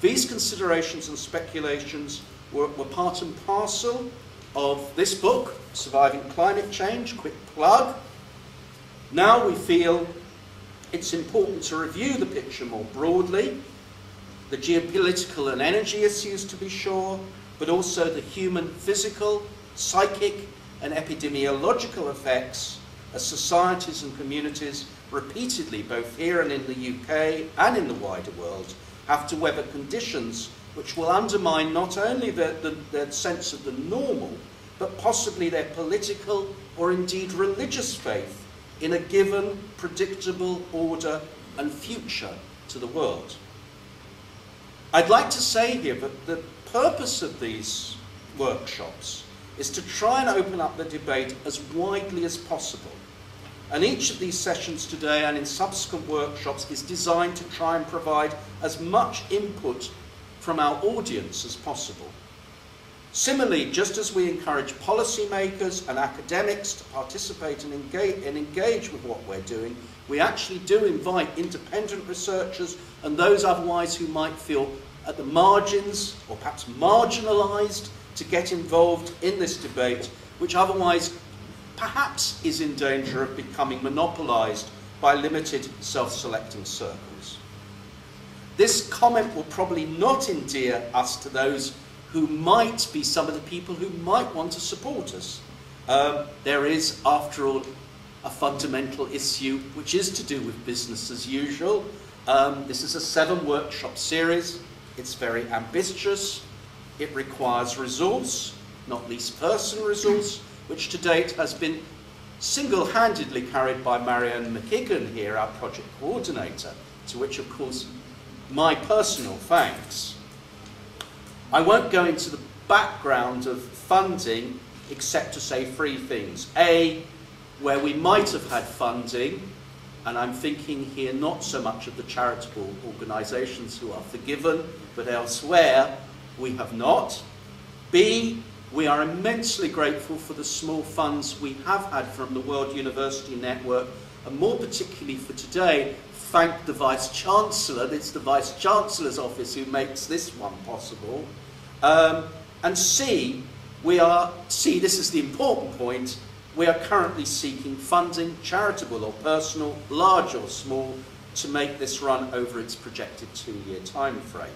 These considerations and speculations were part and parcel of this book, Surviving Climate Change, quick plug. Now we feel it's important to review the picture more broadly, the geopolitical and energy issues to be sure, but also the human, physical, psychic and epidemiological effects as societies and communities repeatedly, both here and in the UK and in the wider world, have to weather conditions which will undermine not only their sense of the normal, but possibly their political or indeed religious faith in a given predictable order and future to the world. I'd like to say here that the purpose of these workshops is to try and open up the debate as widely as possible. And each of these sessions today and in subsequent workshops is designed to try and provide as much input from our audience as possible. Similarly, just as we encourage policymakers and academics to participate and engage with what we're doing, we actually do invite independent researchers and those otherwise who might feel at the margins or perhaps marginalised to get involved in this debate, which otherwise perhaps is in danger of becoming monopolised by limited self-selecting circles. This comment will probably not endear us to those who might be some of the people who might want to support us. There is, after all, a fundamental issue which is to do with business as usual. This is a 7-workshop series. It's very ambitious. It requires resource, not least person resource, which to date has been single-handedly carried by Marianne McKigan here, our project coordinator, to which, of course, my personal thanks. I won't go into the background of funding except to say 3 things. A, where we might have had funding, and I'm thinking here not so much of the charitable organisations who are forgiven, but elsewhere we have not. B, we are immensely grateful for the small funds we have had from the World University Network, and more particularly for today, thank the Vice-Chancellor. It's the Vice-Chancellor's office who makes this one possible. And C, this is the important point, we are currently seeking funding, charitable or personal, large or small, to make this run over its projected 2-year time frame.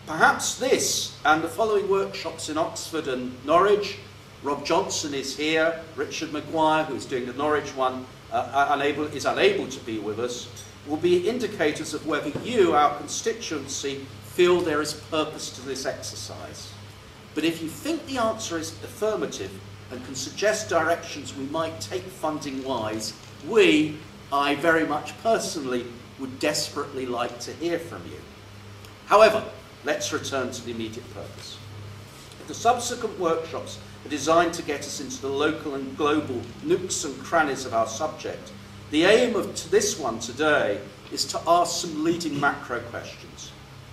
Perhaps this and the following workshops in Oxford and Norwich, Rob Johnson is here, Richard Maguire, who's doing the Norwich one, is unable to be with us, will be indicators of whether you, our constituency, feel there is purpose to this exercise. But if you think the answer is affirmative and can suggest directions we might take funding-wise, I very much personally, would desperately like to hear from you. However, let's return to the immediate purpose. The subsequent workshops are designed to get us into the local and global nooks and crannies of our subject. The aim of this one today is to ask some leading macro questions.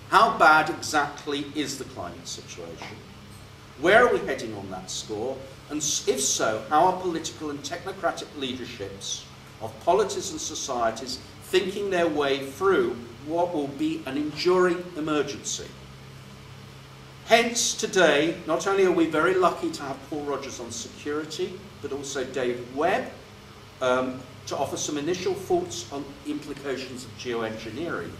How bad exactly is the climate situation? Where are we heading on that score? And if so, how are political and technocratic leaderships of polities and societies thinking their way through what will be an enduring emergency? Hence, today, not only are we very lucky to have Paul Rogers on security, but also David Webb, to offer some initial thoughts on implications of geoengineering,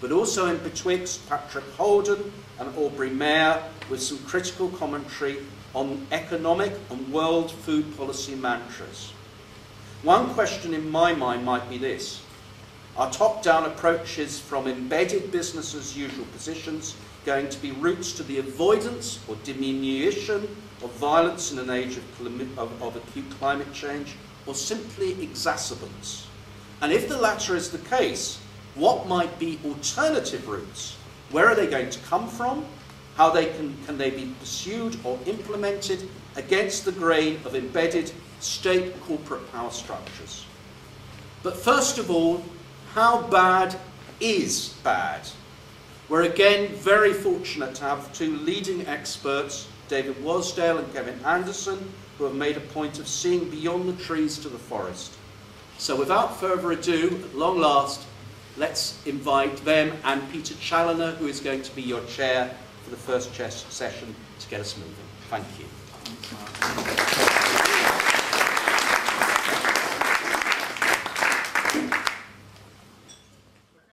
but also in betwixt Patrick Holden and Aubrey Mayer with some critical commentary on economic and world food policy mantras. One question in my mind might be this: are top-down approaches from embedded business as usual positions going to be routes to the avoidance or diminution of violence in an age of acute climate change, or simply exacerbants? And if the latter is the case, what might be alternative routes? Where are they going to come from? How can they be pursued or implemented against the grain of embedded state corporate power structures? But first of all, how bad is bad? We're again very fortunate to have 2 leading experts, David Wasdale and Kevin Anderson, who have made a point of seeing beyond the trees to the forest. So without further ado, at long last, let's invite them and Peter Challoner, who is going to be your chair for the first session, to get us moving. Thank you.